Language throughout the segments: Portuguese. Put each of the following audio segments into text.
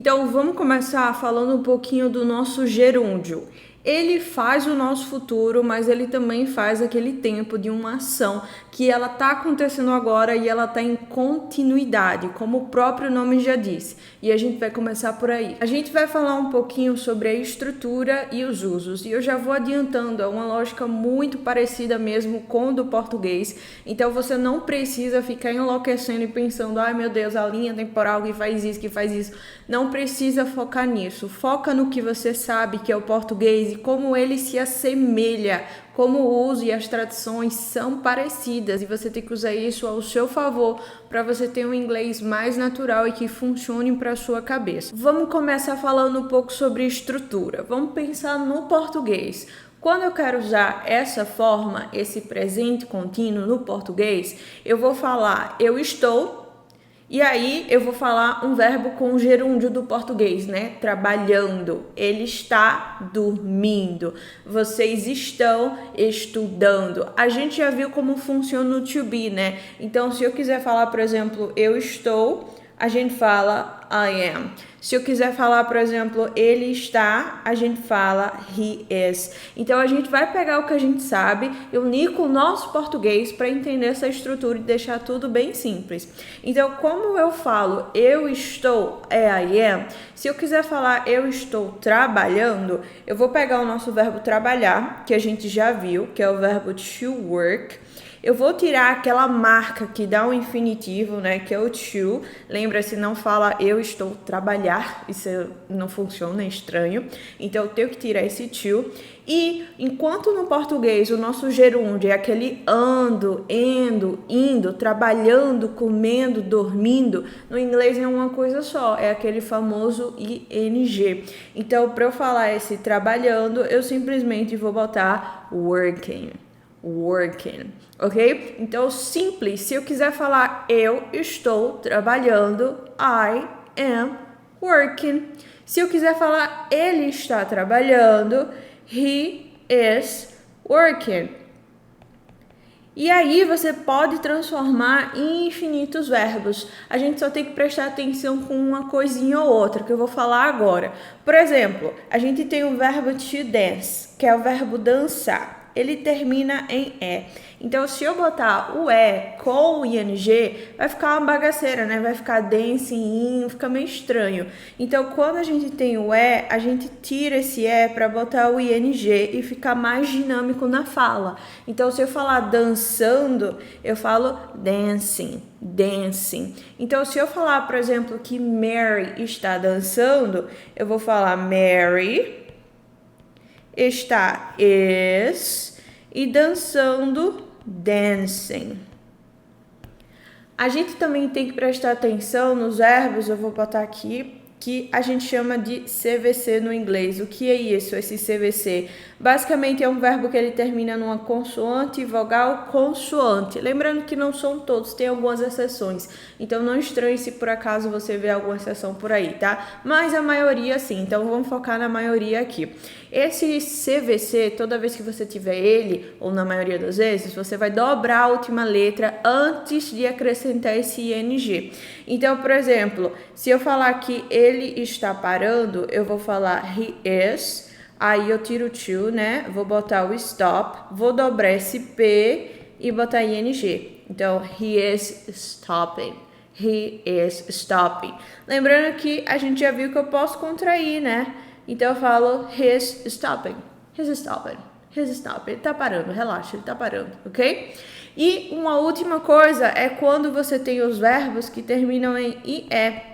Então, vamos começar falando um pouquinho do nosso gerúndio. Ele faz o nosso futuro, mas ele também faz aquele tempo de uma ação que ela está acontecendo agora e ela está em continuidade, como o próprio nome já disse. E a gente vai começar por aí. A gente vai falar um pouquinho sobre a estrutura e os usos. E eu já vou adiantando, é uma lógica muito parecida mesmo com o do português. Então você não precisa ficar enlouquecendo e pensando, ai meu Deus, a linha temporal que faz isso, que faz isso. Não precisa focar nisso. Foca no que você sabe que é o português e como ele se assemelha, como o uso e as traduções são parecidas e você tem que usar isso ao seu favor para você ter um inglês mais natural e que funcione para a sua cabeça. Vamos começar falando um pouco sobre estrutura. Vamos pensar no português. Quando eu quero usar essa forma, esse presente contínuo no português, eu vou falar eu estou. E aí eu vou falar um verbo com o gerúndio do português, né? Trabalhando. Ele está dormindo. Vocês estão estudando. A gente já viu como funciona o to be, né? Então, se eu quiser falar, por exemplo, eu estou, a gente fala I am. Se eu quiser falar, por exemplo, ele está, a gente fala he is. Então, a gente vai pegar o que a gente sabe e unir com o nosso português para entender essa estrutura e deixar tudo bem simples. Então, como eu falo eu estou, I am. Se eu quiser falar eu estou trabalhando, eu vou pegar o nosso verbo trabalhar, que a gente já viu, que é o verbo to work. Eu vou tirar aquela marca que dá um infinitivo, né, que é o to. Lembra-se, não fala eu estou trabalhar, isso não funciona, é estranho. Então, eu tenho que tirar esse to. E, enquanto no português o nosso gerúndio é aquele ando, indo, trabalhando, comendo, dormindo, no inglês é uma coisa só, é aquele famoso ing. Então, para eu falar esse trabalhando, eu simplesmente vou botar working, ok? Então, simples, se eu quiser falar eu estou trabalhando, I am working. Se eu quiser falar ele está trabalhando, he is working. E aí você pode transformar em infinitos verbos. A gente só tem que prestar atenção com uma coisinha ou outra, que eu vou falar agora. Por exemplo, a gente tem o verbo to dance, que é o verbo dançar. Ele termina em E. Então, se eu botar o E com o ING, vai ficar uma bagaceira, né? Vai ficar dancing, fica meio estranho. Então, quando a gente tem o E, a gente tira esse E para botar o ING e ficar mais dinâmico na fala. Então, se eu falar dançando, eu falo dancing. Então, se eu falar, por exemplo, que Mary está dançando, eu vou falar Mary está is e dançando dancing. A gente também tem que prestar atenção nos verbos, eu vou botar aqui, que a gente chama de CVC no inglês. O que é isso, esse CVC? Basicamente é um verbo que ele termina numa consoante, vogal, consoante. Lembrando que não são todos, tem algumas exceções. Então não estranhe se por acaso você vê alguma exceção por aí, tá? Mas a maioria sim, então vamos focar na maioria aqui. Esse CVC, toda vez que você tiver ele, ou na maioria das vezes, você vai dobrar a última letra antes de acrescentar esse ING. Então, por exemplo, se eu falar que ele está parando, eu vou falar he is, aí eu tiro o to, né? Vou botar o stop, vou dobrar esse P e botar ING. Então, he is stopping. He is stopping. Lembrando que a gente já viu que eu posso contrair, né? Então eu falo he's stopping. Ele tá parando, relaxa, ele tá parando, ok? E uma última coisa é quando você tem os verbos que terminam em IE.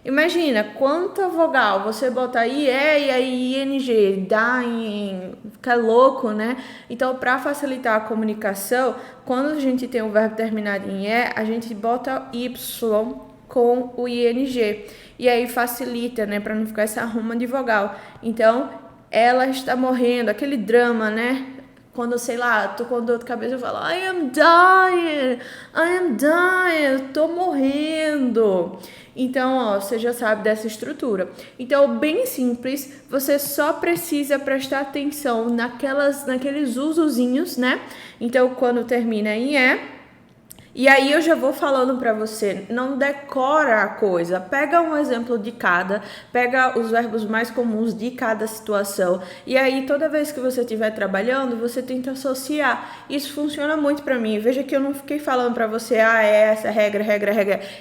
Imagina quanta vogal você botar IE e aí ING, dying, fica louco, né? Então, para facilitar a comunicação, quando a gente tem o verbo terminado em IE, a gente bota Y com o ING. E aí facilita, né? Para não ficar essa arruma de vogal. Então, ela está morrendo, aquele drama, né? Quando, sei lá, tô com dor de cabeça, eu falo I am dying, eu tô morrendo. Então, ó, você já sabe dessa estrutura. Então, bem simples, você só precisa prestar atenção naqueles usozinhos, né? Então, quando termina em E, E aí eu já vou falando para você, não decora a coisa, pega um exemplo de cada, pega os verbos mais comuns de cada situação e aí toda vez que você estiver trabalhando, você tenta associar. Isso funciona muito para mim. Veja que eu não fiquei falando para você, essa regra.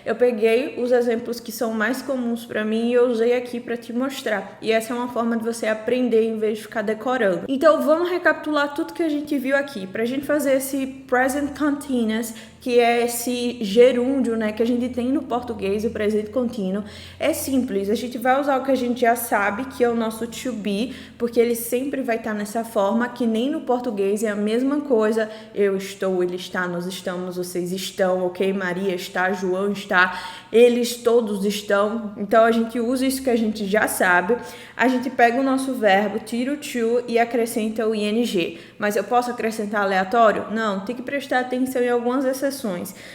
Eu peguei os exemplos que são mais comuns para mim e eu usei aqui para te mostrar. E essa é uma forma de você aprender em vez de ficar decorando. Então vamos recapitular tudo que a gente viu aqui, para a gente fazer esse present continuous, que é esse gerúndio, né, que a gente tem no português, o presente contínuo. É simples, a gente vai usar o que a gente já sabe, que é o nosso to be, porque ele sempre vai estar nessa forma, que nem no português é a mesma coisa. Eu estou, ele está, nós estamos, vocês estão, ok? Maria está, João está, eles todos estão. Então a gente usa isso que a gente já sabe. A gente pega o nosso verbo, tira o to e acrescenta o ing. Mas eu posso acrescentar aleatório? Não, tem que prestar atenção em algumas exceções.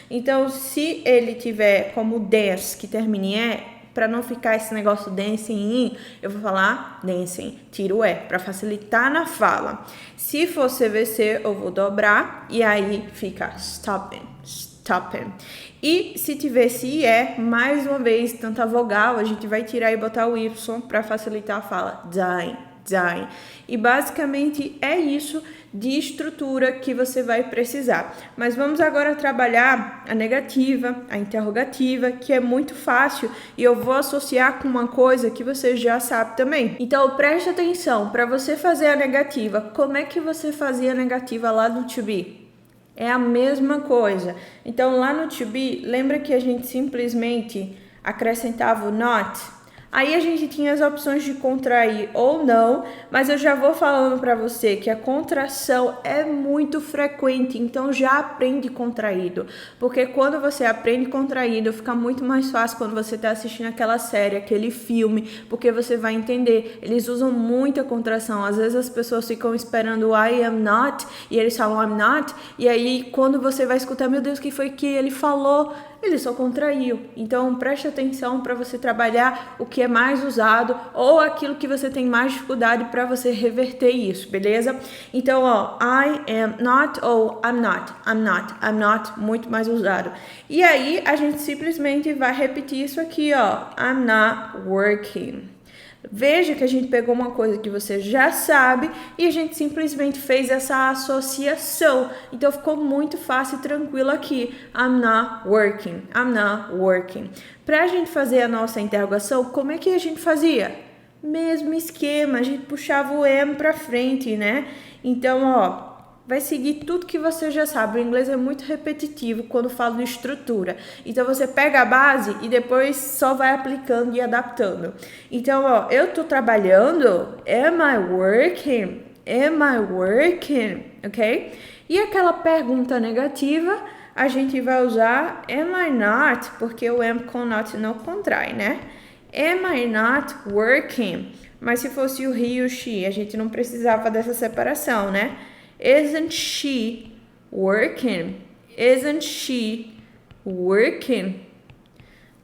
Então, se ele tiver como dance, que termine em para não ficar esse negócio dancing, eu vou falar dancing, tiro para facilitar na fala. Se for CVC, eu vou dobrar e aí fica stopping. E se tiver se mais uma vez, tanta vogal, a gente vai tirar e botar o Y para facilitar a fala. Dying. E basicamente é isso de estrutura que você vai precisar. Mas vamos agora trabalhar a negativa, a interrogativa, que é muito fácil e eu vou associar com uma coisa que você já sabe também. Então preste atenção, para você fazer a negativa, como é que você fazia a negativa lá no to be? É a mesma coisa. Então lá no to be, lembra que a gente simplesmente acrescentava o not? Aí a gente tinha as opções de contrair ou não, mas eu já vou falando para você que a contração é muito frequente, então já aprende contraído, porque quando você aprende contraído fica muito mais fácil quando você está assistindo aquela série, aquele filme, porque você vai entender, eles usam muita contração, às vezes as pessoas ficam esperando I am not, e eles falam I'm not, e aí quando você vai escutar, meu Deus, o que foi que ele falou? Ele só contraiu. Então, preste atenção para você trabalhar o que é mais usado ou aquilo que você tem mais dificuldade para você reverter isso, beleza? Então, I am not ou I'm not, muito mais usado. E aí, a gente simplesmente vai repetir isso aqui, I'm not working. Veja que a gente pegou uma coisa que você já sabe e a gente simplesmente fez essa associação. Então ficou muito fácil e tranquilo aqui. I'm not working. Para a gente fazer a nossa interrogação, como é que a gente fazia? Mesmo esquema, a gente puxava o am para frente, né? Então, vai seguir tudo que você já sabe. O inglês é muito repetitivo quando fala de estrutura. Então, você pega a base e depois só vai aplicando e adaptando. Então, eu tô trabalhando. Am I working? Ok? E aquela pergunta negativa, a gente vai usar am I not? Porque o am com not não contrai, né? Am I not working? Mas se fosse o he e o she, a gente não precisava dessa separação, né? Isn't she working?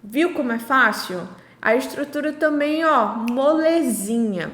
Viu como é fácil? A estrutura também, molezinha.